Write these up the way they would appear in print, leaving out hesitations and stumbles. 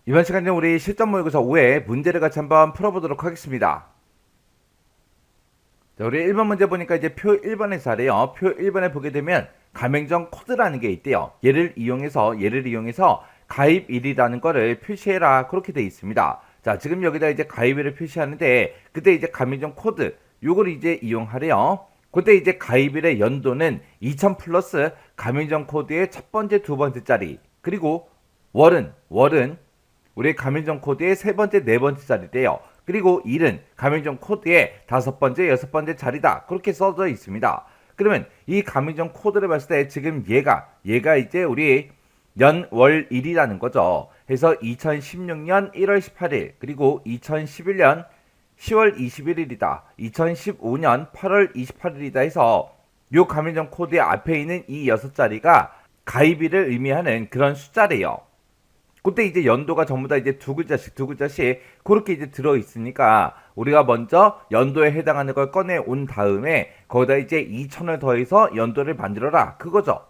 이번 시간에 우리 실전 모의고사 5회 문제를 같이 한번 풀어보도록 하겠습니다. 자, 우리 1번 문제 보니까 이제 표 1번에서 하래요. 표 1번에 보게 되면 가맹점 코드라는 게 있대요. 얘를 이용해서 가입일이라는 거를 표시해라. 그렇게 돼 있습니다. 자, 지금 여기다 이제 가입일을 표시하는데 그때 이제 가맹점 코드 요걸 이제 이용하래요. 그때 이제 가입일의 연도는 2000 플러스 가맹점 코드의 첫 번째, 두 번째 자리, 그리고 월은 우리 가맹점 코드의 세 번째, 네 번째 자리래요. 그리고 일은 가맹점 코드의 다섯 번째, 여섯 번째 자리다. 그렇게 써져 있습니다. 그러면 이 가맹점 코드를 봤을 때 지금 얘가 이제 우리 연, 월, 일이라는 거죠. 그래서 2016년 1월 18일, 그리고 2011년 10월 21일이다. 2015년 8월 28일이다 해서 요 가맹점 코드의 앞에 있는 이 여섯 자리가 가입일을 의미하는 그런 숫자래요. 그때 이제 연도가 전부 다 이제 두 글자씩 그렇게 이제 들어 있으니까 우리가 먼저 연도에 해당하는 걸 꺼내 온 다음에 거기다 이제 2000을 더해서 연도를 만들어라 그거죠.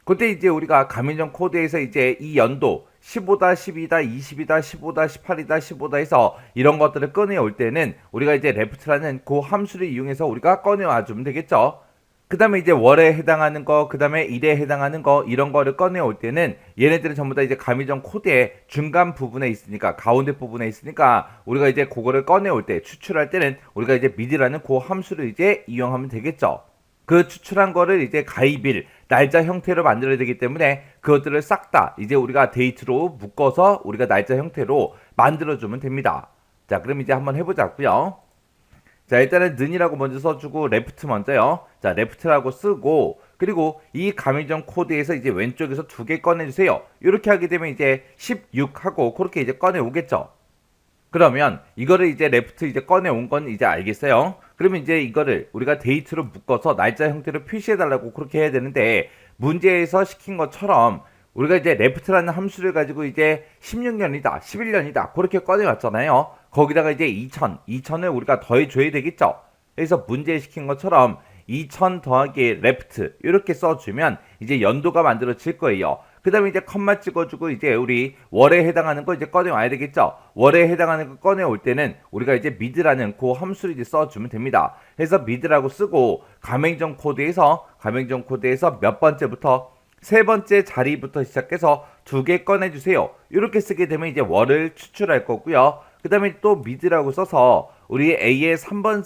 그때 이제 우리가 가맹점 코드에서 이제 이 연도 15다, 12다, 20이다, 15다, 18이다, 15다 해서 이런 것들을 꺼내올 때는 우리가 이제 레프트라는 그 함수를 이용해서 우리가 꺼내와 주면 되겠죠. 그 다음에 이제 월에 해당하는 거, 그 다음에 일에 해당하는 거, 이런 거를 꺼내올 때는 얘네들은 전부 다 이제 가맹점 코드의 중간 부분에 있으니까, 가운데 부분에 있으니까, 우리가 이제 그거를 꺼내올 때, 추출할 때는 우리가 이제 mid라는 그 함수를 이제 이용하면 되겠죠. 그 추출한 거를 이제 가입일, 날짜 형태로 만들어야 되기 때문에 그것들을 싹 다 이제 우리가 데이트로 묶어서 우리가 날짜 형태로 만들어주면 됩니다. 자, 그럼 이제 한번 해보자고요. 자, 일단은 는이라고 먼저 써주고 레프트 먼저요. 자, 레프트라고 쓰고 그리고 이 가맹점 코드에서 이제 왼쪽에서 두 개 꺼내주세요. 이렇게 하게 되면 이제 16하고 그렇게 이제 꺼내오겠죠. 그러면 이거를 이제 레프트 이제 꺼내온 건 이제 알겠어요. 그러면 이제 이거를 우리가 데이트로 묶어서 날짜 형태로 표시해달라고 그렇게 해야 되는데 문제에서 시킨 것처럼 우리가 이제 레프트라는 함수를 가지고 이제 16년이다, 11년이다 그렇게 꺼내왔잖아요. 거기다가 이제 2000을 우리가 더해줘야 되겠죠. 그래서 문제에 시킨 것처럼 2000 더하기 레프트 이렇게 써주면 이제 연도가 만들어질 거예요. 그 다음에 이제 컴마 찍어주고 이제 우리 월에 해당하는 거 이제 꺼내와야 되겠죠. 월에 해당하는 거 꺼내올 때는 우리가 이제 mid라는 그 함수를 이제 써주면 됩니다. 그래서 mid라고 쓰고 가맹점 코드에서 몇 번째부터 세 번째 자리부터 시작해서 두 개 꺼내주세요. 이렇게 쓰게 되면 이제 월을 추출할 거고요. 그 다음에 또 mid라고 써서 우리 A의 3번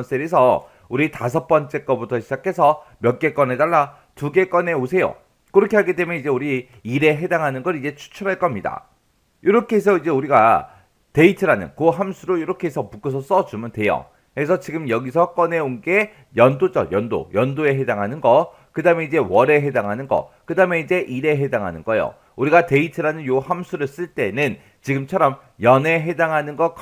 셀에서 우리 다섯 번째 거부터 시작해서 몇 개 꺼내달라? 두 개 꺼내오세요. 그렇게 하게 되면 이제 우리 일에 해당하는 걸 이제 추출할 겁니다. 이렇게 해서 이제 우리가 데이트라는 그 함수로 이렇게 해서 묶어서 써주면 돼요. 그래서 지금 여기서 꺼내온 게 연도죠. 연도에 해당하는 거. 그 다음에 이제 월에 해당하는 거. 그 다음에 이제 일에 해당하는 거요. 우리가 데이트라는 요 함수를 쓸 때는 지금처럼 연에 해당하는 거,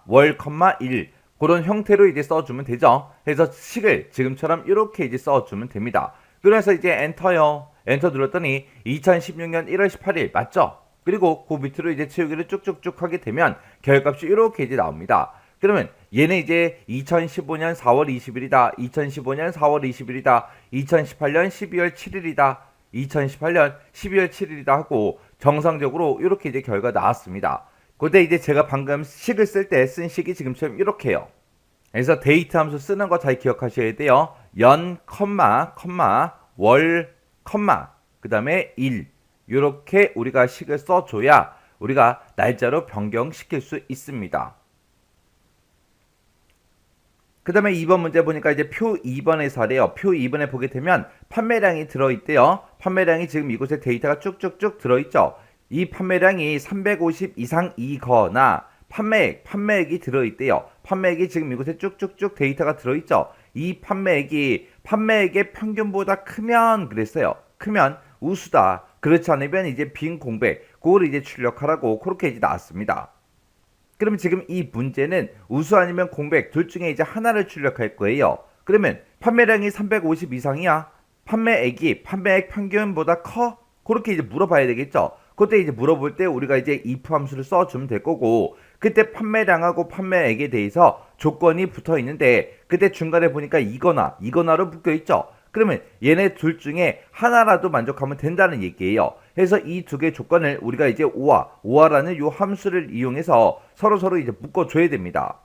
월, 일. 그런 형태로 이제 써주면 되죠. 그래서 식을 지금처럼 이렇게 이제 써주면 됩니다. 그래서 이제 엔터요. 엔터 눌렀더니 2016년 1월 18일 맞죠? 그리고 그 밑으로 이제 채우기를 쭉쭉쭉 하게 되면 결값이 이렇게 이제 나옵니다. 그러면 얘는 이제 2015년 4월 20일이다. 2015년 4월 20일이다. 2018년 12월 7일이다. 2018년 12월 7일이다 하고 정상적으로 이렇게 이제 결과 나왔습니다. 근데 이제 제가 방금 식을 쓸 때 쓴 식이 지금처럼 이렇게요. 그래서 데이트 함수 쓰는 거 잘 기억하셔야 돼요. 연, 월, 그 다음에 일. 이렇게 우리가 식을 써줘야 우리가 날짜로 변경시킬 수 있습니다. 그 다음에 2번 문제 보니까 이제 표 2번에서 하래요. 표 2번에 보게 되면 판매량이 들어있대요. 판매량이 지금 이곳에 데이터가 쭉쭉쭉 들어있죠. 이 판매량이 350 이상이거나 판매액이 들어있대요. 판매액이 지금 이곳에 쭉쭉쭉 데이터가 들어있죠. 이 판매액의 평균보다 크면 그랬어요. 크면 우수다. 그렇지 않으면 이제 빈 공백, 그걸 이제 출력하라고 그렇게 이제 나왔습니다. 그럼 지금 이 문제는 우수 아니면 공백 둘 중에 이제 하나를 출력할 거예요. 그러면 판매량이 350 이상이야. 판매액 평균보다 커? 그렇게 이제 물어봐야 되겠죠. 그때 이제 물어볼 때 우리가 이제 if 함수를 써주면 될 거고, 그때 판매량하고 판매액에 대해서 조건이 붙어 있는데 그때 중간에 보니까 이거나로 묶여 있죠. 그러면 얘네 둘 중에 하나라도 만족하면 된다는 얘기예요. 그래서 이 두 개의 조건을 우리가 이제 오화라는 요 함수를 이용해서 서로 이제 묶어줘야 됩니다.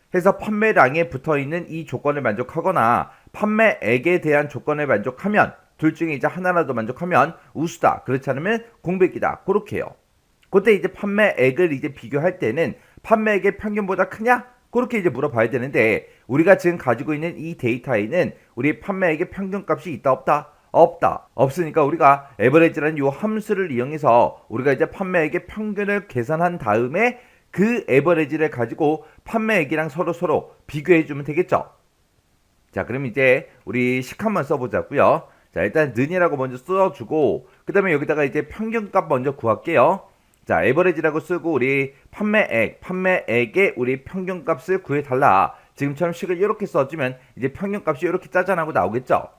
그래서 판매량에 붙어있는 이 조건을 만족하거나 판매액에 대한 조건을 만족하면 둘 중에 이제 하나라도 만족하면 우수다. 그렇지 않으면 공백이다. 그렇게 해요. 그때 이제 판매액을 이제 비교할 때는 판매액의 평균보다 크냐? 그렇게 이제 물어봐야 되는데 우리가 지금 가지고 있는 이 데이터에는 우리 판매액의 평균값이 있다 없다? 없다. 없으니까 우리가 에버리지라는 요 함수를 이용해서 우리가 이제 판매액의 평균을 계산한 다음에 그 에버리지를 가지고 판매액이랑 서로 비교해 주면 되겠죠. 자, 그럼 이제 우리 식 한번 써보자고요. 자, 일단 는이라고 먼저 써주고 그 다음에 여기다가 이제 평균값 먼저 구할게요. 자, 에버리지라고 쓰고 우리 판매액의 우리 평균값을 구해달라. 지금처럼 식을 이렇게 써주면 이제 평균값이 이렇게 짜잔하고 나오겠죠.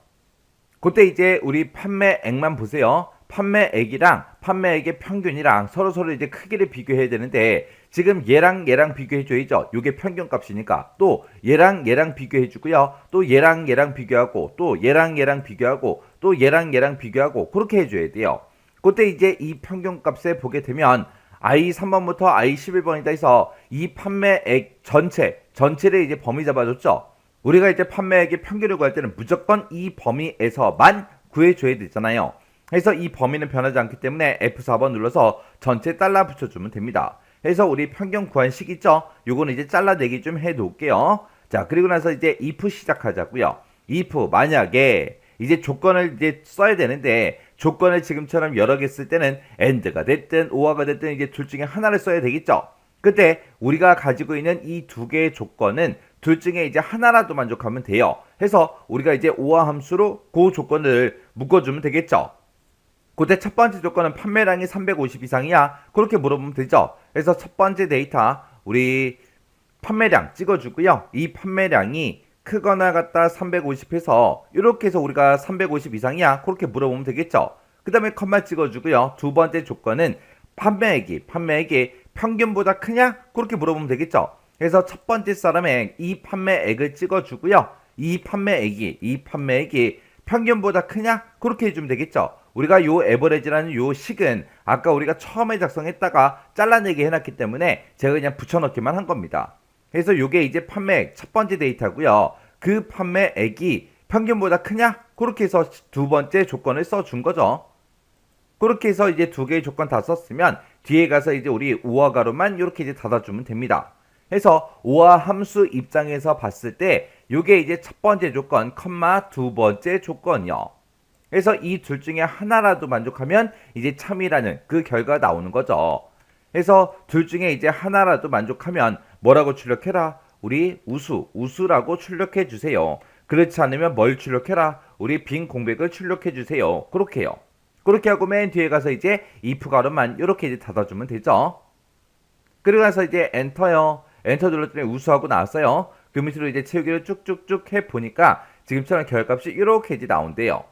그때 이제 우리 판매액만 보세요. 판매액이랑 판매액의 평균이랑 서로 이제 크기를 비교해야 되는데 지금 얘랑 비교해줘야죠. 요게 평균값이니까. 또 얘랑 비교해주고요. 또 얘랑 비교하고 또 얘랑 비교하고 또 얘랑 비교하고 그렇게 해줘야 돼요. 그때 이제 이 평균값을 보게 되면 I 3번부터 I 11번이다 해서 이 판매액 전체를 이제 범위 잡아줬죠. 우리가 이제 판매액의 평균을 구할 때는 무조건 이 범위에서만 구해줘야 되잖아요. 그래서 이 범위는 변하지 않기 때문에 F4번 눌러서 전체 달러 붙여주면 됩니다. 그래서 우리 평균 구한 식 있죠? 요거는 이제 잘라내기 좀 해놓을게요. 자, 그리고 나서 이제 if 시작하자고요. if 만약에 이제 조건을 이제 써야 되는데 조건을 지금처럼 여러 개 쓸 때는 and가 됐든 or가 됐든 이제 둘 중에 하나를 써야 되겠죠. 그때 우리가 가지고 있는 이 두 개의 조건은 둘 중에 이제 하나라도 만족하면 돼요. 해서 우리가 이제 or 함수로 그 조건을 묶어주면 되겠죠. 그때 첫 번째 조건은 판매량이 350 이상이야. 그렇게 물어보면 되죠. 그래서 첫 번째 데이터 우리 판매량 찍어주고요. 이 판매량이 크거나 같다 350 해서 이렇게 해서 우리가 350 이상이야. 그렇게 물어보면 되겠죠. 그 다음에 컴마 찍어주고요. 두 번째 조건은 판매액이 평균보다 크냐? 그렇게 물어보면 되겠죠. 그래서 첫 번째 사람의 이 판매액을 찍어주고요. 이 판매액이 평균보다 크냐? 그렇게 해주면 되겠죠. 우리가 요 에버리지라는 요 식은 아까 우리가 처음에 작성했다가 잘라내기 해놨기 때문에 제가 그냥 붙여넣기만 한 겁니다. 그래서 요게 이제 판매액 첫 번째 데이터고요. 그 판매액이 평균보다 크냐? 그렇게 해서 두 번째 조건을 써준 거죠. 그렇게 해서 이제 두 개의 조건 다 썼으면 뒤에 가서 이제 우리 우화 가로만 이렇게 이제 닫아주면 됩니다. 그래서 우화 함수 입장에서 봤을 때 요게 이제 첫 번째 조건, 컴마 두 번째 조건이요. 그래서 이 둘 중에 하나라도 만족하면 이제 참이라는 그 결과가 나오는 거죠. 그래서 둘 중에 이제 하나라도 만족하면 뭐라고 출력해라? 우리 우수라고 출력해 주세요. 그렇지 않으면 뭘 출력해라? 우리 빈 공백을 출력해 주세요. 그렇게 해요. 그렇게 하고 맨 뒤에 가서 이제 if 가로만 이렇게 이제 닫아주면 되죠. 그리고 나서 이제 엔터요. 엔터 눌렀더니 우수하고 나왔어요. 그 밑으로 이제 채우기를 쭉쭉쭉 해 보니까 지금처럼 결값이 이렇게 이제 나온대요.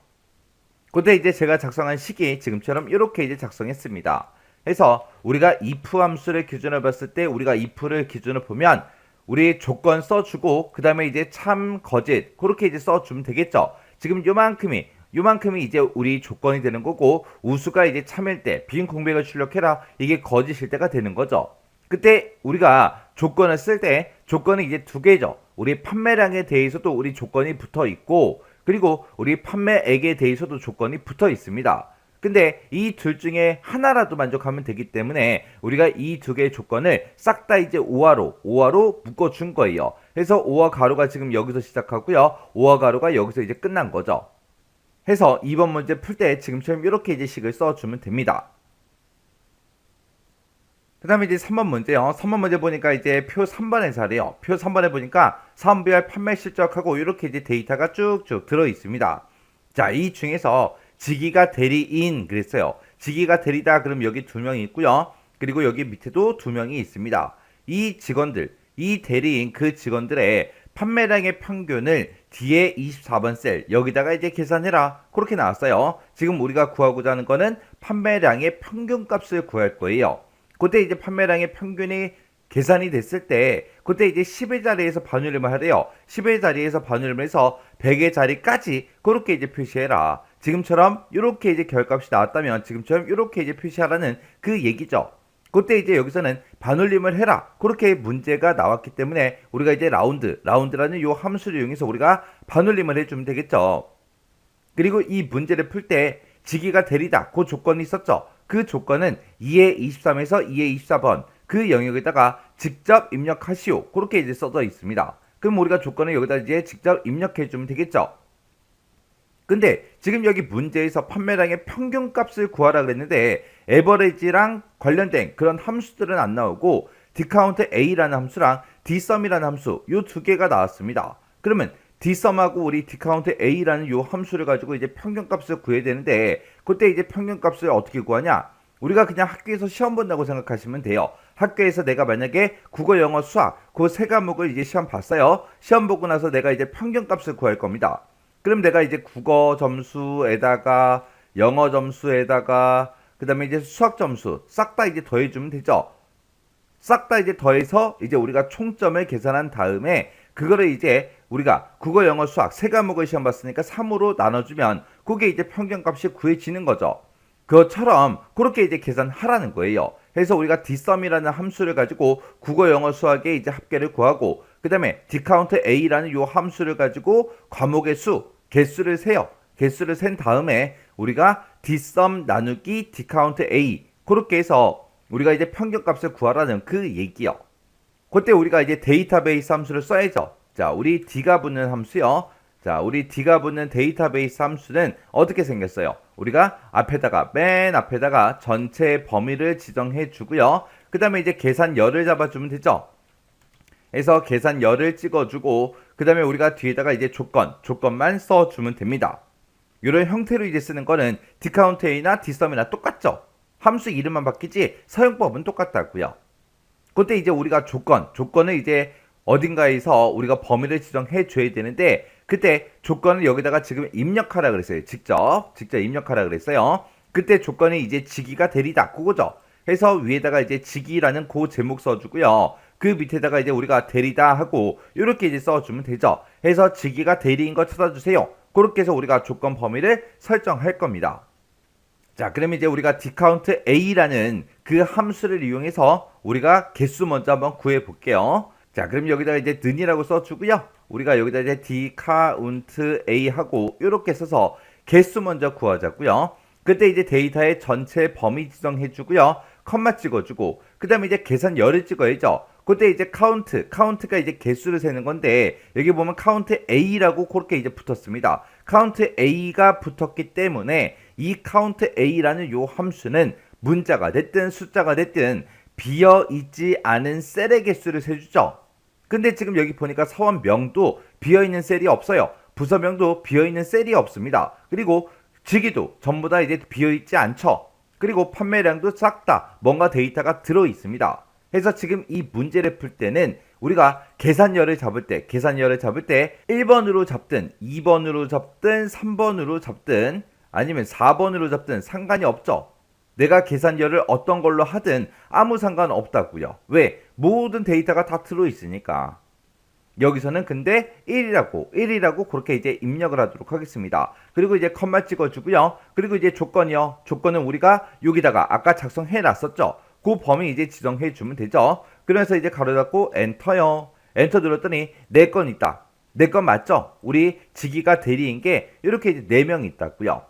그때 이제 제가 작성한 식이 지금처럼 이렇게 이제 작성했습니다. 그래서 우리가 if 함수를 기준으로 봤을 때 우리가 if를 기준으로 보면 우리 조건 써주고 그 다음에 이제 참 거짓 그렇게 이제 써주면 되겠죠. 지금 요만큼이 이제 우리 조건이 되는 거고 우수가 이제 참일 때 빈 공백을 출력해라 이게 거짓일 때가 되는 거죠. 그때 우리가 조건을 쓸 때 조건이 이제 두 개죠. 우리 판매량에 대해서도 우리 조건이 붙어 있고 그리고 우리 판매액에 대해서도 조건이 붙어 있습니다. 근데 이 둘 중에 하나라도 만족하면 되기 때문에 우리가 이 두 개의 조건을 싹 다 이제 오화로 묶어준 거예요. 그래서 오화 가로가 지금 여기서 시작하고요. 오화 가로가 여기서 이제 끝난 거죠. 해서 2번 문제 풀 때 지금처럼 이렇게 이제 식을 써주면 됩니다. 그 다음에 이제 3번 문제요. 3번 문제 보니까 이제 표 3번의 자리요. 표 3번에 보니까 사업별 판매 실적하고 이렇게 이제 데이터가 쭉쭉 들어 있습니다. 자, 이 중에서 지기가 대리인 그랬어요. 지기가 대리다 그럼 여기 두 명이 있고요. 그리고 여기 밑에도 두 명이 있습니다. 이 직원들, 이 대리인 그 직원들의 판매량의 평균을 뒤에 24번 셀 여기다가 이제 계산해라. 그렇게 나왔어요. 지금 우리가 구하고자 하는 거는 판매량의 평균값을 구할 거예요. 그때 이제 판매량의 평균이 계산이 됐을 때 그때 이제 10의 자리에서 반올림을 하래요. 10의 자리에서 반올림을 해서 100의 자리까지 그렇게 이제 표시해라. 지금처럼 이렇게 이제 결값이 나왔다면 지금처럼 이렇게 이제 표시하라는 그 얘기죠. 그때 이제 여기서는 반올림을 해라. 그렇게 문제가 나왔기 때문에 우리가 이제 라운드라는 요 함수를 이용해서 우리가 반올림을 해주면 되겠죠. 그리고 이 문제를 풀 때 지기가 대리다. 그 조건이 있었죠. 그 조건은 2의 23에서 2의 24번 그 영역에다가 직접 입력하시오. 그렇게 이제 써져 있습니다. 그럼 우리가 조건을 여기다 이제 직접 입력해 주면 되겠죠. 근데 지금 여기 문제에서 판매량의 평균값을 구하라 그랬는데 에버리지랑 관련된 그런 함수들은 안 나오고 디카운트 A라는 함수랑 dsum이라는 함수 요 두 개가 나왔습니다. 그러면 dsum하고 우리 디카운트 A라는 요 함수를 가지고 이제 평균값을 구해야 되는데 그때 이제 평균값을 어떻게 구하냐? 우리가 그냥 학교에서 시험 본다고 생각하시면 돼요. 학교에서 내가 만약에 국어, 영어, 수학 그 세 과목을 이제 시험 봤어요. 시험 보고 나서 내가 이제 평균값을 구할 겁니다. 그럼 내가 이제 국어 점수에다가 영어 점수에다가 그 다음에 이제 수학 점수 싹 다 이제 더해주면 되죠. 싹 다 이제 더해서 이제 우리가 총점을 계산한 다음에 그거를 이제 우리가 국어, 영어, 수학 세 과목을 시험 봤으니까 3으로 나눠주면 그게 이제 평균값이 구해지는 거죠. 그것처럼 그렇게 이제 계산하라는 거예요. 그래서 우리가 dsum이라는 함수를 가지고 국어, 영어, 수학의 이제 합계를 구하고 그 다음에 dcount a라는 요 함수를 가지고 과목의 수, 개수를 세요. 개수를 센 다음에 우리가 dsum 나누기 dcount a 그렇게 해서 우리가 이제 평균값을 구하라는 그 얘기요. 그때 우리가 이제 데이터베이스 함수를 써야죠. 자, 우리 d가 붙는 함수요. 자, 우리 d가 붙는 데이터베이스 함수는 어떻게 생겼어요? 우리가 맨 앞에다가 전체 범위를 지정해 주고요. 그 다음에 이제 계산열을 잡아주면 되죠. 그래서 계산열을 찍어주고 그 다음에 우리가 뒤에다가 이제 조건만 써주면 됩니다. 이런 형태로 이제 쓰는 거는 dcountA나 dsum이나 똑같죠. 함수 이름만 바뀌지 사용법은 똑같다고요. 그때 이제 우리가 조건을 이제 어딘가에서 우리가 범위를 지정해 줘야 되는데 그때 조건을 여기다가 지금 입력하라 그랬어요. 직접 입력하라 그랬어요. 그때 조건이 이제 지기가 대리다 그거죠. 해서 위에다가 이제 지기라는 그 제목 써주고요. 그 밑에다가 이제 우리가 대리다 하고 이렇게 이제 써주면 되죠. 해서 지기가 대리인 거 찾아주세요. 그렇게 해서 우리가 조건 범위를 설정할 겁니다. 자, 그러면 이제 우리가 dcount a라는 그 함수를 이용해서 우리가 개수 먼저 한번 구해 볼게요. 자, 그럼 여기다가 이제 는이라고 써주고요. 우리가 여기다 이제 dcount a 하고 이렇게 써서 개수 먼저 구하자고요. 그때 이제 데이터의 전체 범위 지정해 주고요. 컴마 찍어주고 그 다음에 이제 계산열을 찍어야죠. 그때 이제 카운트가 이제 개수를 세는 건데 여기 보면 count a라고 그렇게 이제 붙었습니다. count a가 붙었기 때문에 이 count a라는 요 함수는 문자가 됐든 숫자가 됐든 비어있지 않은 셀의 개수를 세주죠. 근데 지금 여기 보니까 사원명도 비어있는 셀이 없어요. 부서명도 비어있는 셀이 없습니다. 그리고 직위도 전부 다 이제 비어있지 않죠. 그리고 판매량도 싹 다 뭔가 데이터가 들어있습니다. 그래서 지금 이 문제를 풀 때는 우리가 계산열을 잡을 때 1번으로 잡든 2번으로 잡든 3번으로 잡든 아니면 4번으로 잡든 상관이 없죠. 내가 계산열을 어떤 걸로 하든 아무 상관 없다고요. 왜? 모든 데이터가 다 들어있으니까. 여기서는 근데 1이라고 그렇게 이제 입력을 하도록 하겠습니다. 그리고 이제 컴마 찍어주고요. 그리고 이제 조건이요. 조건은 우리가 여기다가 아까 작성해 놨었죠. 그 범위 이제 지정해 주면 되죠. 그래서 이제 가로 닫고 엔터요. 엔터 눌렀더니 4건 있다. 4건 맞죠? 우리 지기가 대리인 게 이렇게 이제 4명 있다고요.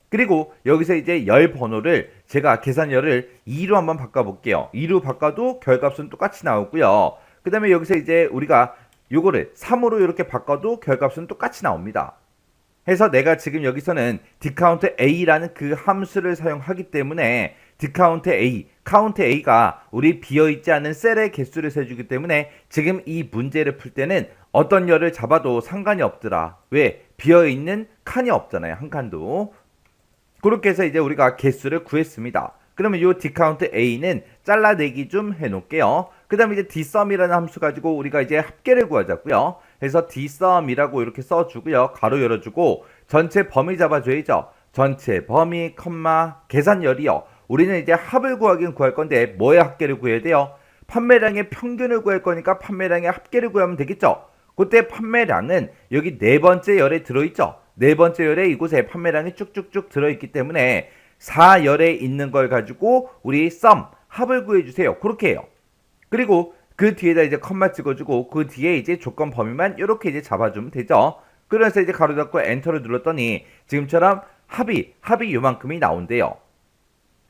그리고 여기서 이제 열 번호를 제가 계산열을 2로 한번 바꿔볼게요. 2로 바꿔도 결값은 똑같이 나오고요. 그 다음에 여기서 이제 우리가 요거를 3으로 이렇게 바꿔도 결값은 똑같이 나옵니다. 해서 내가 지금 여기서는 dcount a라는 그 함수를 사용하기 때문에 dcount a, count a가 우리 비어있지 않은 셀의 개수를 세주기 때문에 지금 이 문제를 풀 때는 어떤 열을 잡아도 상관이 없더라. 왜? 비어있는 칸이 없잖아요. 한 칸도. 그렇게 해서 이제 우리가 개수를 구했습니다. 그러면 이 dcount a는 잘라내기 좀 해놓을게요. 그 다음에 이제 dsum이라는 함수 가지고 우리가 이제 합계를 구하자고요. 그래서 dsum이라고 이렇게 써주고요. 가로 열어주고 전체 범위 잡아줘야죠. 전체 범위 컴마 계산열이요. 우리는 이제 합을 구하긴 구할 건데 뭐의 합계를 구해야 돼요? 판매량의 평균을 구할 거니까 판매량의 합계를 구하면 되겠죠. 그때 판매량은 여기 네 번째 열에 들어있죠. 네 번째 열에 이곳에 판매량이 쭉쭉쭉 들어있기 때문에 4열에 있는 걸 가지고 우리 합을 구해주세요. 그렇게 해요. 그리고 그 뒤에다 이제 컴마 찍어주고 그 뒤에 이제 조건 범위만 이렇게 이제 잡아주면 되죠. 그래서 이제 가로 잡고 엔터를 눌렀더니 지금처럼 합이 요만큼이 나온대요.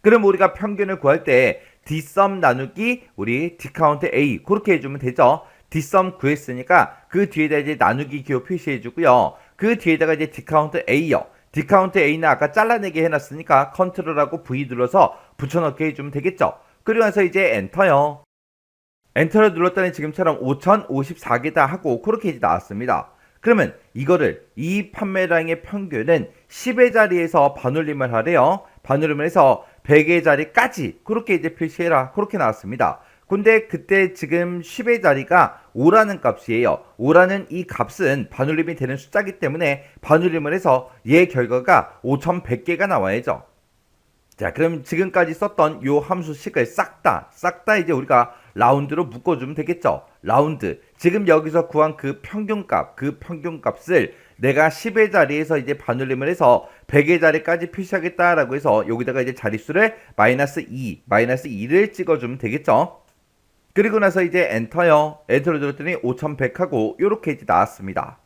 그럼 우리가 평균을 구할 때 dsum 나누기 우리 dcount a 그렇게 해주면 되죠. dsum 구했으니까 그 뒤에다 이제 나누기 기호 표시해주고요. 그 뒤에다가 이제 dcount a요. dcount a는 아까 잘라내기 해놨으니까 컨트롤하고 V 눌러서 붙여넣기 해주면 되겠죠. 그리고 나서 이제 엔터요. 엔터를 눌렀더니 지금처럼 5054개다 하고 그렇게 이제 나왔습니다. 그러면 이거를 이 판매량의 평균은 10의 자리에서 반올림을 하래요. 반올림을 해서 100의 자리까지 그렇게 이제 표시해라. 그렇게 나왔습니다. 근데 그때 지금 10의 자리가 5라는 값이에요. 5라는 이 값은 반올림이 되는 숫자이기 때문에 반올림을 해서 얘 결과가 5100개가 나와야죠. 자, 그럼 지금까지 썼던 요 함수식을 싹 다 이제 우리가 라운드로 묶어주면 되겠죠. 라운드. 지금 여기서 구한 그 평균값을 내가 10의 자리에서 이제 반올림을 해서 100의 자리까지 표시하겠다라고 해서 여기다가 이제 자릿수를 -2를 찍어주면 되겠죠. 그리고 나서 이제 엔터요. 엔터를 눌렀더니 5100하고 요렇게 이제 나왔습니다.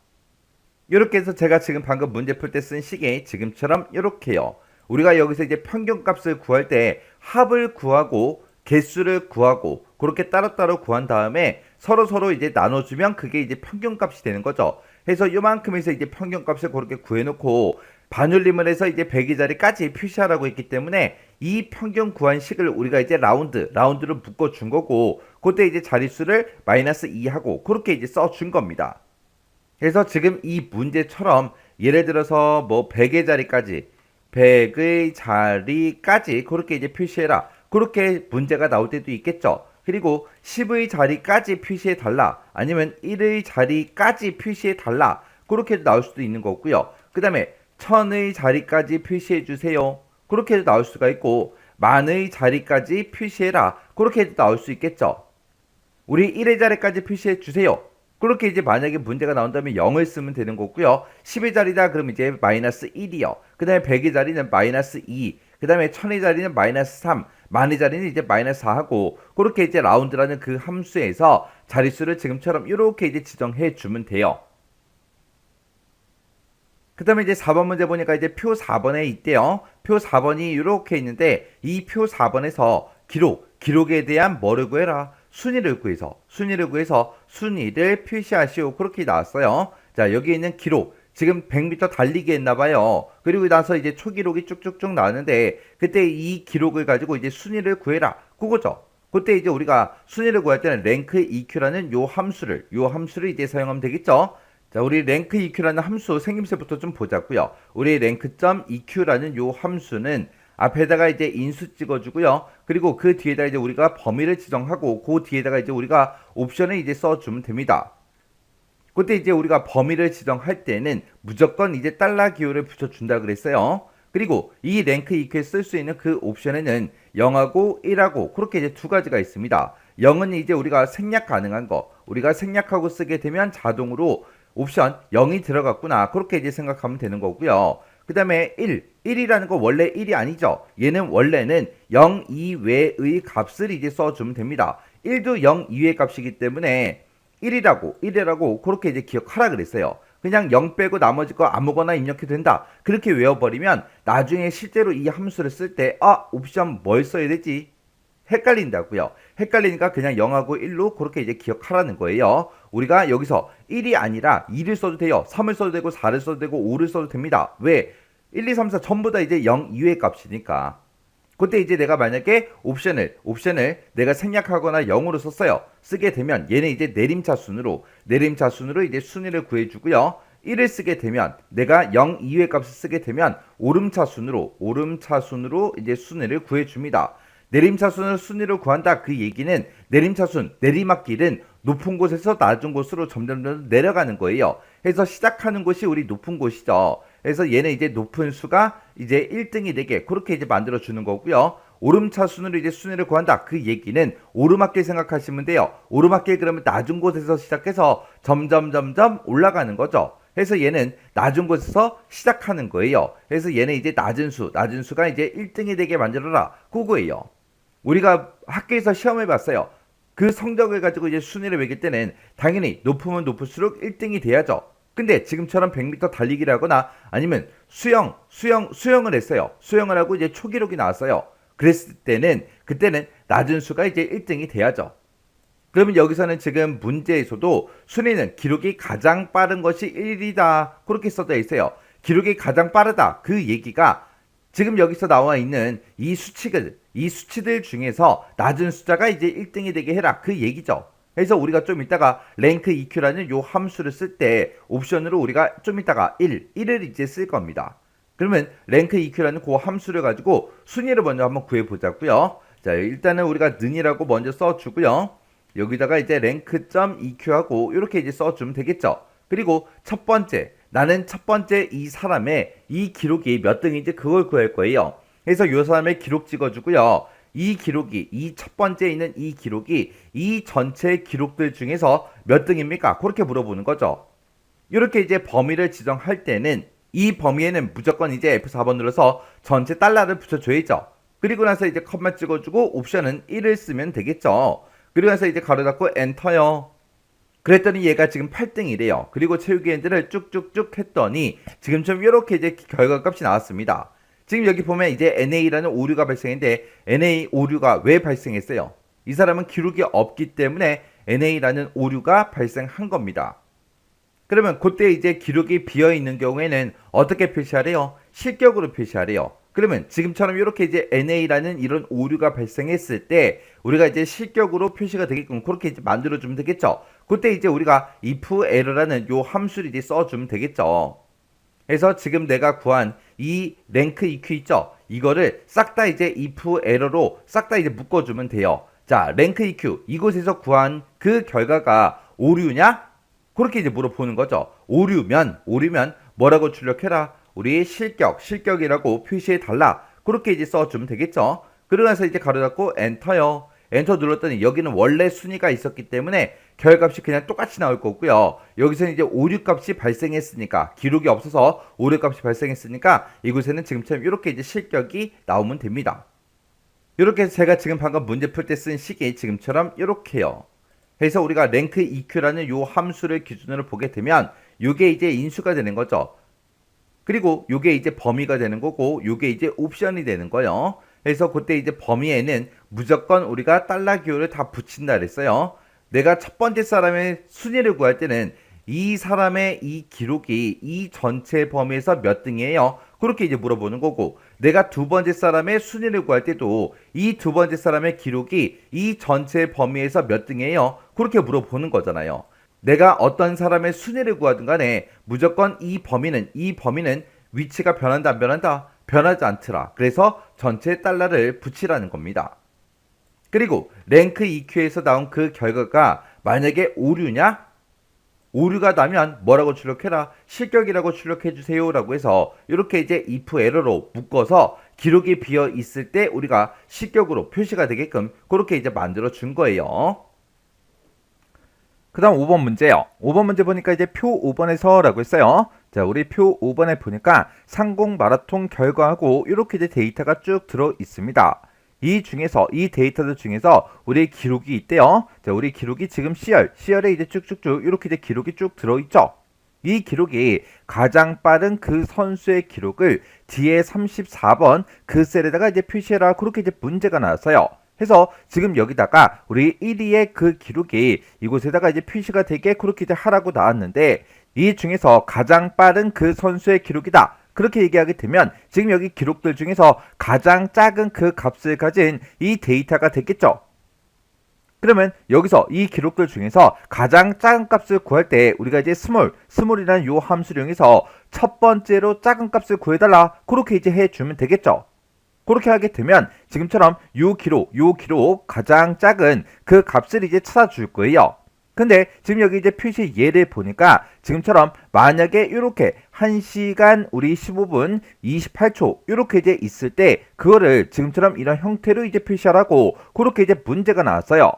요렇게 해서 제가 지금 방금 문제 풀 때 쓴 식이 지금처럼 요렇게요. 우리가 여기서 이제 평균값을 구할 때 합을 구하고 개수를 구하고 그렇게 따로따로 구한 다음에 서로 이제 나눠주면 그게 이제 평균값이 되는 거죠. 해서 요만큼에서 이제 평균값을 그렇게 구해놓고 반올림을 해서 이제 100의 자리까지 표시하라고 했기 때문에 이 평균 구한 식을 우리가 이제 라운드로 묶어준 거고 그때 이제 자릿수를 -2하고 그렇게 이제 써준 겁니다. 그래서 지금 이 문제처럼 예를 들어서 뭐 100의 자리까지 그렇게 이제 표시해라. 그렇게 문제가 나올 때도 있겠죠. 그리고 10의 자리까지 표시해 달라. 아니면 1의 자리까지 표시해 달라. 그렇게도 나올 수도 있는 거고요. 그 다음에 1000의 자리까지 표시해 주세요. 그렇게도 나올 수가 있고 만의 자리까지 표시해라. 그렇게도 나올 수 있겠죠. 우리 1의 자리까지 표시해 주세요. 그렇게 이제 만약에 문제가 나온다면 0을 쓰면 되는 거고요. 10의 자리다 그럼 이제 -1이요. 그 다음에 100의 자리는 -2. 그 다음에 1000의 자리는 -3. 만의 자리는 이제 -4하고 그렇게 이제 라운드라는 그 함수에서 자릿수를 지금처럼 이렇게 이제 지정해 주면 돼요. 그 다음에 이제 4번 문제 보니까 이제 표 4번에 있대요. 표 4번이 이렇게 있는데 이 표 4번에서 기록에 대한 뭐를 구해라? 순위를 구해서 순위를 표시하시오. 그렇게 나왔어요. 자, 여기 있는 기록. 지금 100m 달리기 했나봐요. 그리고 나서 이제 초기록이 쭉쭉쭉 나왔는데 그때 이 기록을 가지고 이제 순위를 구해라. 그거죠. 그때 이제 우리가 순위를 구할 때는 랭크 EQ라는 요 함수를 이제 사용하면 되겠죠. 자, 우리 랭크 EQ라는 함수 생김새부터 좀 보자고요. 우리 랭크.EQ라는 요 함수는 앞에다가 이제 인수 찍어주고요. 그리고 그 뒤에다 이제 우리가 범위를 지정하고 그 뒤에다가 이제 우리가 옵션을 이제 써주면 됩니다. 그때 이제 우리가 범위를 지정할 때는 무조건 이제 달러 기호를 붙여준다 그랬어요. 그리고 이 랭크 EQ에 쓸 수 있는 그 옵션에는 0하고 1하고 그렇게 이제 두 가지가 있습니다. 0은 이제 우리가 생략 가능한 거. 우리가 생략하고 쓰게 되면 자동으로 옵션 0이 들어갔구나. 그렇게 이제 생각하면 되는 거고요. 그 다음에 1이라는 거 원래 1이 아니죠. 얘는 원래는 0 이외의 값을 이제 써주면 됩니다. 1도 0 이외의 값이기 때문에 1이라고 그렇게 이제 기억하라 그랬어요. 그냥 0 빼고 나머지 거 아무거나 입력해도 된다. 그렇게 외워버리면 나중에 실제로 이 함수를 쓸 때 옵션 뭘 써야 되지? 헷갈린다고요. 헷갈리니까 그냥 0하고 1로 그렇게 이제 기억하라는 거예요. 우리가 여기서 1이 아니라 2를 써도 돼요. 3을 써도 되고 4를 써도 되고 5를 써도 됩니다. 왜? 1, 2, 3, 4 전부 다 이제 0 이외의 값이니까. 그때 이제 내가 만약에 옵션을 내가 생략하거나 0으로 썼어요. 쓰게 되면 얘는 이제 내림차순으로 이제 순위를 구해주고요. 1을 쓰게 되면 내가 0 이외의 값을 쓰게 되면 오름차순으로 이제 순위를 구해줍니다. 내림차순을 순위로 구한다. 그 얘기는 내림차순, 내리막길은 높은 곳에서 낮은 곳으로 점점 내려가는 거예요. 그래서 시작하는 곳이 우리 높은 곳이죠. 그래서 얘는 이제 높은 수가 이제 1등이 되게 그렇게 이제 만들어 주는 거고요. 오름차순으로 이제 순위를 구한다. 그 얘기는 오르막길 생각하시면 돼요. 오르막길 그러면 낮은 곳에서 시작해서 점점 올라가는 거죠. 그래서 얘는 낮은 곳에서 시작하는 거예요. 그래서 얘는 이제 낮은 수가 이제 1등이 되게 만들어라. 그거예요. 우리가 학교에서 시험을 봤어요. 그 성적을 가지고 이제 순위를 매길 때는 당연히 높으면 높을수록 1등이 돼야죠. 근데 지금처럼 100m 달리기를 하거나 아니면 수영을 했어요. 수영을 하고 이제 초기록이 나왔어요. 그랬을 때는 그때는 낮은 수가 이제 1등이 돼야죠. 그러면 여기서는 지금 문제에서도 순위는 기록이 가장 빠른 것이 1이다. 그렇게 써져 있어요. 기록이 가장 빠르다. 그 얘기가 지금 여기서 나와 있는 이 수치들 중에서 낮은 숫자가 이제 1등이 되게 해라. 그 얘기죠. 그래서 우리가 좀 이따가 랭크 EQ라는 요 함수를 쓸 때 옵션으로 우리가 좀 이따가 1을 이제 쓸 겁니다. 그러면 랭크 EQ라는 그 함수를 가지고 순위를 먼저 한번 구해보자고요. 자, 일단은 우리가 는이라고 먼저 써주고요. 여기다가 이제 랭크.EQ하고 이렇게 이제 써주면 되겠죠. 그리고 첫 번째, 나는 첫 번째 이 사람의 이 기록이 몇 등인지 그걸 구할 거예요. 그래서 이 사람의 기록 찍어주고요. 이 기록이, 이 첫 번째 있는 이 기록이 이 전체 기록들 중에서 몇 등입니까? 그렇게 물어보는 거죠. 이렇게 이제 범위를 지정할 때는 이 범위에는 무조건 이제 F4번 눌러서 전체 달러를 붙여줘야죠. 그리고 나서 이제 컴마 찍어주고 옵션은 1을 쓰면 되겠죠. 그리고 나서 이제 가로 닫고 엔터요. 그랬더니 얘가 지금 8등이래요. 그리고 채우기 엔드를 쭉쭉쭉 했더니 지금처럼 이렇게 이제 결과값이 나왔습니다. 지금 여기 보면 이제 NA라는 오류가 발생했는데 NA 오류가 왜 발생했어요? 이 사람은 기록이 없기 때문에 NA라는 오류가 발생한 겁니다. 그러면 그때 이제 기록이 비어있는 경우에는 어떻게 표시하래요? 실격으로 표시하래요. 그러면 지금처럼 이렇게 이제 NA라는 이런 오류가 발생했을 때 우리가 이제 실격으로 표시가 되게끔 그렇게 이제 만들어주면 되겠죠. 그때 이제 우리가 if error라는 요 함수를 이제 써주면 되겠죠. 그래서 지금 내가 구한 이 랭크 EQ 있죠? 이거를 싹 다 이제 if error로 싹 다 이제 묶어주면 돼요. 자, 랭크 EQ 이곳에서 구한 그 결과가 오류냐? 그렇게 이제 물어보는 거죠. 오류면 뭐라고 출력해라? 우리 실격이라고 표시해 달라. 그렇게 이제 써주면 되겠죠. 그러고 나서 이제 가로 닫고 엔터요. 엔터 눌렀더니 여기는 원래 순위가 있었기 때문에 결값이 그냥 똑같이 나올 거고요. 여기서는 이제 오류값이 발생했으니까 기록이 없어서 오류값이 발생했으니까 이곳에는 지금처럼 이렇게 이제 실격이 나오면 됩니다. 이렇게 해서 제가 지금 방금 문제 풀 때 쓴 식이 지금처럼 이렇게요. 그래서 우리가 랭크 EQ라는 요 함수를 기준으로 보게 되면 요게 이제 인수가 되는 거죠. 그리고 요게 이제 범위가 되는 거고 요게 이제 옵션이 되는 거예요. 그래서 그때 이제 범위에는 무조건 우리가 달러 기호를 다 붙인다 그랬어요. 내가 첫 번째 사람의 순위를 구할 때는 이 사람의 이 기록이 이 전체 범위에서 몇 등이에요? 그렇게 이제 물어보는 거고 내가 두 번째 사람의 순위를 구할 때도 이 두 번째 사람의 기록이 이 전체 범위에서 몇 등이에요? 그렇게 물어보는 거잖아요. 내가 어떤 사람의 순위를 구하든 간에 무조건 이 범위는 위치가 변한다 안 변한다? 변하지 않더라. 그래서 전체 달러를 붙이라는 겁니다. 그리고 랭크 EQ에서 나온 그 결과가 만약에 오류냐? 오류가 나면 뭐라고 출력해라? 실격이라고 출력해주세요 라고 해서 이렇게 이제 if error로 묶어서 기록이 비어 있을 때 우리가 실격으로 표시가 되게끔 그렇게 이제 만들어 준 거예요. 그 다음 5번 문제요. 5번 문제 보니까 이제 표 5번에서 라고 했어요. 자, 우리 표 5번에 보니까 상공 마라톤 결과하고 이렇게 이제 데이터가 쭉 들어 있습니다. 이 데이터들 중에서 우리 기록이 있대요. 자, 우리 기록이 지금 C열에 이제 쭉쭉쭉 이렇게 이제 기록이 쭉 들어 있죠. 이 기록이 가장 빠른 그 선수의 기록을 뒤에 34번 그 셀에다가 이제 표시해라. 그렇게 이제 문제가 나왔어요. 해서 지금 여기다가 우리 1위의 그 기록이 이곳에다가 이제 표시가 되게 그렇게 이제 하라고 나왔는데 이 중에서 가장 빠른 그 선수의 기록이다. 그렇게 얘기하게 되면 지금 여기 기록들 중에서 가장 작은 그 값을 가진 이 데이터가 됐겠죠. 그러면 여기서 이 기록들 중에서 가장 작은 값을 구할 때 우리가 이제 스몰이라는 요 함수를 이용해서 첫 번째로 작은 값을 구해달라. 그렇게 이제 해주면 되겠죠. 그렇게 하게 되면 지금처럼 요 기록 가장 작은 그 값을 이제 찾아줄 거예요. 근데 지금 여기 이제 표시 예를 보니까 지금처럼 만약에 이렇게 1시간 우리 15분 28초 이렇게 이제 있을 때 그거를 지금처럼 이런 형태로 이제 표시하라고 그렇게 이제 문제가 나왔어요.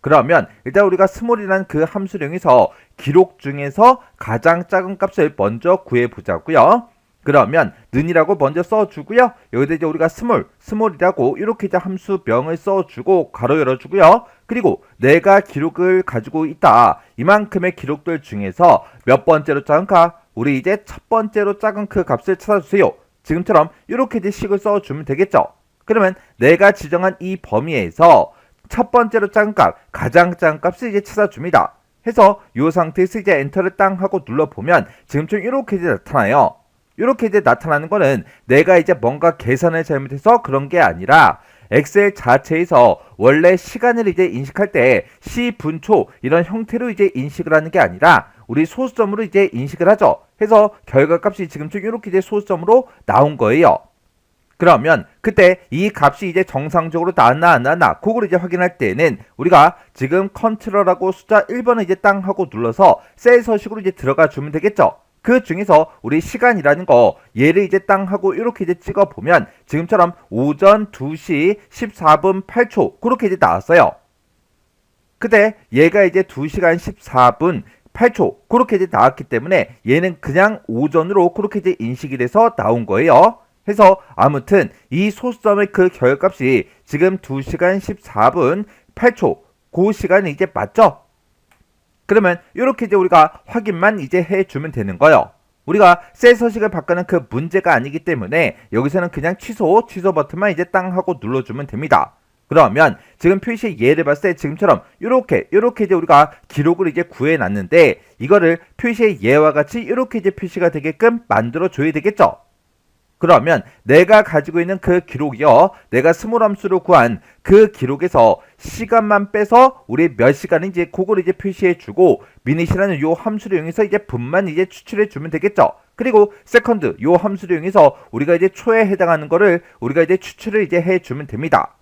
그러면 일단 우리가 스몰이라는 그 함수령에서 기록 중에서 가장 작은 값을 먼저 구해보자고요. 그러면 는이라고 먼저 써주고요. 여기다 이제 우리가 스몰이라고 이렇게 이제 함수명을 써주고 가로 열어주고요. 그리고 내가 기록을 가지고 있다. 이만큼의 기록들 중에서 몇 번째로 작은 값? 우리 이제 첫 번째로 작은 그 값을 찾아주세요. 지금처럼 이렇게 이제 식을 써주면 되겠죠. 그러면 내가 지정한 이 범위에서 첫 번째로 작은 값, 가장 작은 값을 이제 찾아줍니다. 해서 이 상태에서 이제 엔터를 땅 하고 눌러보면 지금처럼 이렇게 이제 나타나요. 이렇게 이제 나타나는 거는 내가 이제 뭔가 계산을 잘못해서 그런 게 아니라 엑셀 자체에서 원래 시간을 이제 인식할 때 시분초 이런 형태로 이제 인식을 하는 게 아니라 우리 소수점으로 이제 인식을 하죠. 해서 결과값이 지금처럼 이렇게 이제 소수점으로 나온 거예요. 그러면 그때 이 값이 이제 정상적으로 나왔나 안 나왔나 그걸 이제 확인할 때는 우리가 지금 컨트롤하고 숫자 1번을 이제 땅 하고 눌러서 셀 서식으로 이제 들어가 주면 되겠죠. 그 중에서 우리 시간이라는 거 얘를 이제 땅 하고 이렇게 이제 찍어 보면 지금처럼 오전 2시 14분 8초 그렇게 이제 나왔어요. 그때 얘가 이제 2시간 14분 8초 그렇게 이제 나왔기 때문에 얘는 그냥 오전으로 그렇게 이제 인식이 돼서 나온 거예요. 해서 아무튼 이 소수점의 그 결값이 지금 2시간 14분 8초 그 시간이 이제 맞죠? 그러면 이렇게 이제 우리가 확인만 이제 해주면 되는 거예요. 우리가 셀 서식을 바꾸는 그 문제가 아니기 때문에 여기서는 그냥 취소 버튼만 이제 땅 하고 눌러주면 됩니다. 그러면 지금 표시 예를 봤을 때 지금처럼 이렇게 이제 우리가 기록을 이제 구해놨는데 이거를 표시의 예와 같이 이렇게 이제 표시가 되게끔 만들어 줘야 되겠죠. 그러면 내가 가지고 있는 그 기록이요. 내가 스몰 함수로 구한 그 기록에서 시간만 빼서 우리 몇 시간인지 그걸 이제 표시해 주고 미닛이라는 요 함수를 이용해서 이제 분만 이제 추출해 주면 되겠죠. 그리고 세컨드 요 함수를 이용해서 우리가 이제 초에 해당하는 거를 우리가 이제 추출을 이제 해 주면 됩니다.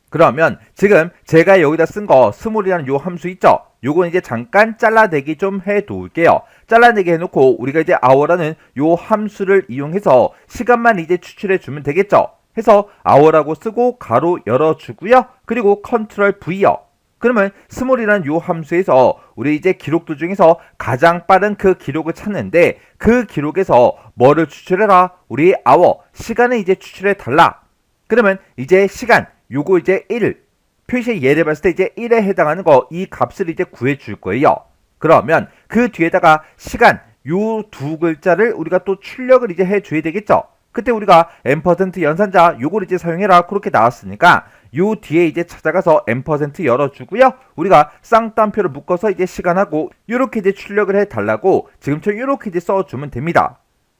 그러면 지금 제가 여기다 쓴 거 스몰이라는 요 함수 있죠? 요건 이제 잠깐 잘라내기 좀 해 놓을게요. 잘라내기 해놓고 우리가 이제 hour라는 요 함수를 이용해서 시간만 이제 추출해 주면 되겠죠? 해서 hour라고 쓰고 가로 열어주고요. 그리고 컨트롤 V요. 그러면 스몰이라는 요 함수에서 우리 이제 기록들 중에서 가장 빠른 그 기록을 찾는데 그 기록에서 뭐를 추출해라? 우리 hour, 시간을 이제 추출해 달라. 그러면 이제 시간 요거 이제 1 표시의 예를 봤을 때 이제 1에 해당하는 거 이 값을 이제 구해 줄 거예요. 그러면 그 뒤에다가 시간 요 두 글자를 우리가 또 출력을 이제 해 줘야 되겠죠. 그때 우리가 %, 연산자 요걸 이제 사용해라 그렇게 나왔으니까 요 뒤에 이제 찾아가서 %, 열어주고요. 우리가 쌍따옴표를 묶어서 이제 시간하고 요렇게 이제 출력을 해 달라고 지금처럼 요렇게 이제 써주면 됩니다.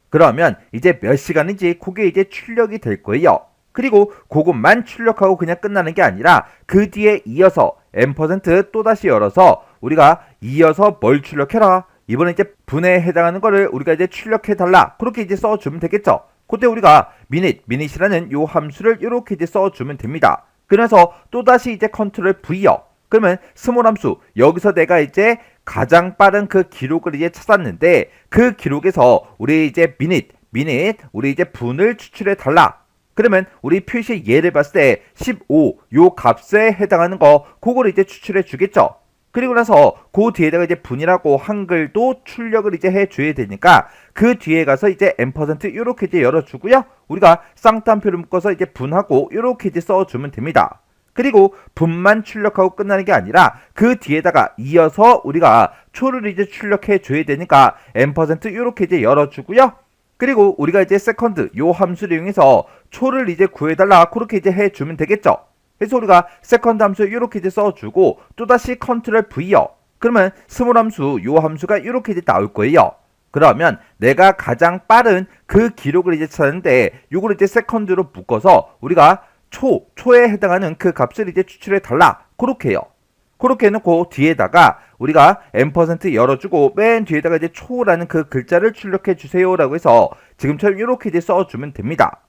그러면 이제 몇 시간인지 그게 이제 출력이 될 거예요. 그리고 그것만 출력하고 그냥 끝나는 게 아니라 그 뒤에 이어서 %, 또다시 열어서 우리가 이어서 뭘 출력해라? 이번에 이제 분에 해당하는 거를 우리가 이제 출력해달라. 그렇게 이제 써주면 되겠죠. 그때 우리가 미닛이라는 요 함수를 이렇게 이제 써주면 됩니다. 그래서 또다시 이제 컨트롤 V요. 그러면 스몰 함수, 여기서 내가 이제 가장 빠른 그 기록을 이제 찾았는데 그 기록에서 우리 이제 미닛, 우리 이제 분을 추출해 달라. 그러면 우리 표시 예를 봤을 때 15, 요 값에 해당하는 거 그걸 이제 추출해 주겠죠. 그리고 나서 그 뒤에다가 이제 분이라고 한글도 출력을 이제 해 줘야 되니까 그 뒤에 가서 이제 %, 요렇게 이제 열어주고요. 우리가 쌍따옴표를 묶어서 이제 분하고 요렇게 이제 써주면 됩니다. 그리고 분만 출력하고 끝나는 게 아니라 그 뒤에다가 이어서 우리가 초를 이제 출력해 줘야 되니까 %, 요렇게 이제 열어주고요. 그리고 우리가 이제 세컨드 요 함수를 이용해서 초를 이제 구해달라 그렇게 이제 해주면 되겠죠. 그래서 우리가 세컨드 함수 이렇게 이제 써주고 또다시 컨트롤 V요. 그러면 스몰 함수 요 함수가 이렇게 이제 나올 거예요. 그러면 내가 가장 빠른 그 기록을 이제 찾는데 요걸 이제 세컨드로 묶어서 우리가 초에 해당하는 그 값을 이제 추출해 달라 그렇게 해요. 그렇게 해놓고 뒤에다가 우리가 %, 열어주고 맨 뒤에다가 이제 초라는 그 글자를 출력해 주세요라고 해서 지금처럼 이렇게 이제 써주면 됩니다.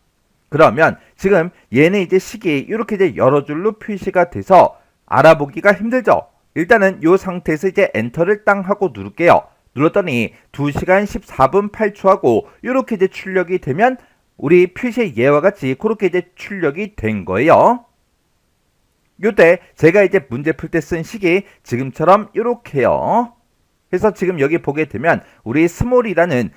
그러면 지금 얘는 이제 식이 이렇게 이제 여러 줄로 표시가 돼서 알아보기가 힘들죠. 일단은 요 상태에서 이제 엔터를 땅 하고 누를게요. 눌렀더니 2시간 14분 8초 하고 요렇게 이제 출력이 되면 우리 표시의 예와 같이 그렇게 이제 출력이 된 거예요. 요때 제가 이제 문제 풀 때 쓴 식이 지금처럼 요렇게요. 그래서 지금 여기 보게 되면 우리 스몰이라는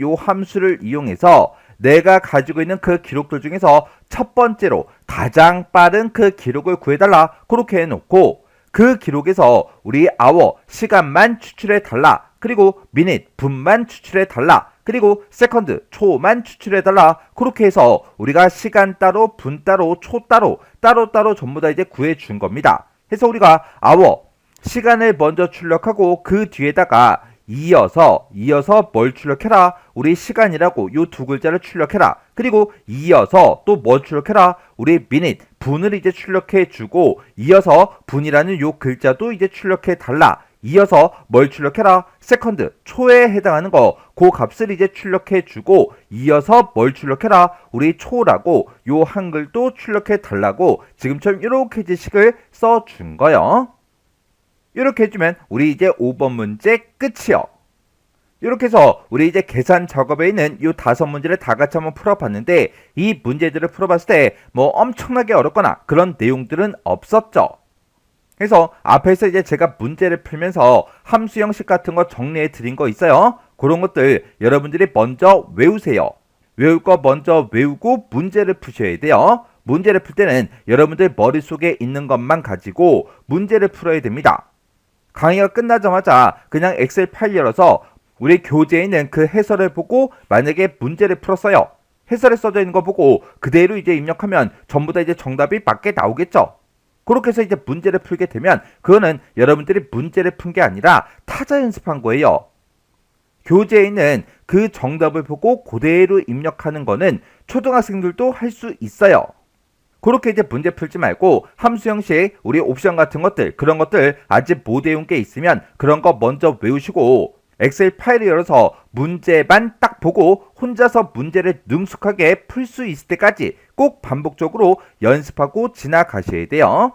요 함수를 이용해서 내가 가지고 있는 그 기록들 중에서 첫 번째로 가장 빠른 그 기록을 구해달라 그렇게 해놓고 그 기록에서 우리 hour 시간만 추출해 달라 그리고 minute 분만 추출해 달라 그리고 second 초만 추출해 달라 그렇게 해서 우리가 시간 따로 분 따로 초 따로 따로 전부 다 이제 구해 준 겁니다. 그래서 우리가 hour 시간을 먼저 출력하고 그 뒤에다가 이어서 뭘 출력해라? 우리 시간이라고 요 두 글자를 출력해라. 그리고 이어서 또 뭘 출력해라? 우리 minute 분을 이제 출력해 주고 이어서 분이라는 요 글자도 이제 출력해 달라. 이어서 뭘 출력해라? second 초에 해당하는 거 그 값을 이제 출력해 주고 이어서 뭘 출력해라? 우리 초라고 요 한글도 출력해 달라고 지금처럼 이렇게 이제 식을 써 준 거예요. 이렇게 해주면 우리 이제 5번 문제 끝이요. 이렇게 해서 우리 이제 계산 작업에 있는 이 5문제를 다 같이 한번 풀어봤는데 이 문제들을 풀어봤을 때 뭐 엄청나게 어렵거나 그런 내용들은 없었죠. 그래서 앞에서 이제 제가 문제를 풀면서 함수 형식 같은 거 정리해 드린 거 있어요. 그런 것들 여러분들이 먼저 외우세요. 외울 거 먼저 외우고 문제를 푸셔야 돼요. 문제를 풀 때는 여러분들 머릿속에 있는 것만 가지고 문제를 풀어야 됩니다. 강의가 끝나자마자 그냥 엑셀 파일 열어서 우리 교재에 있는 그 해설을 보고 만약에 문제를 풀었어요. 해설에 써져 있는 거 보고 그대로 이제 입력하면 전부 다 이제 정답이 맞게 나오겠죠. 그렇게 해서 이제 문제를 풀게 되면 그거는 여러분들이 문제를 푼 게 아니라 타자 연습한 거예요. 교재에 있는 그 정답을 보고 그대로 입력하는 거는 초등학생들도 할 수 있어요. 그렇게 이제 문제 풀지 말고 함수 형식 우리 옵션 같은 것들 그런 것들 아직 못 외운 게 있으면 그런 거 먼저 외우시고 엑셀 파일을 열어서 문제만 딱 보고 혼자서 문제를 능숙하게 풀 수 있을 때까지 꼭 반복적으로 연습하고 지나가셔야 돼요.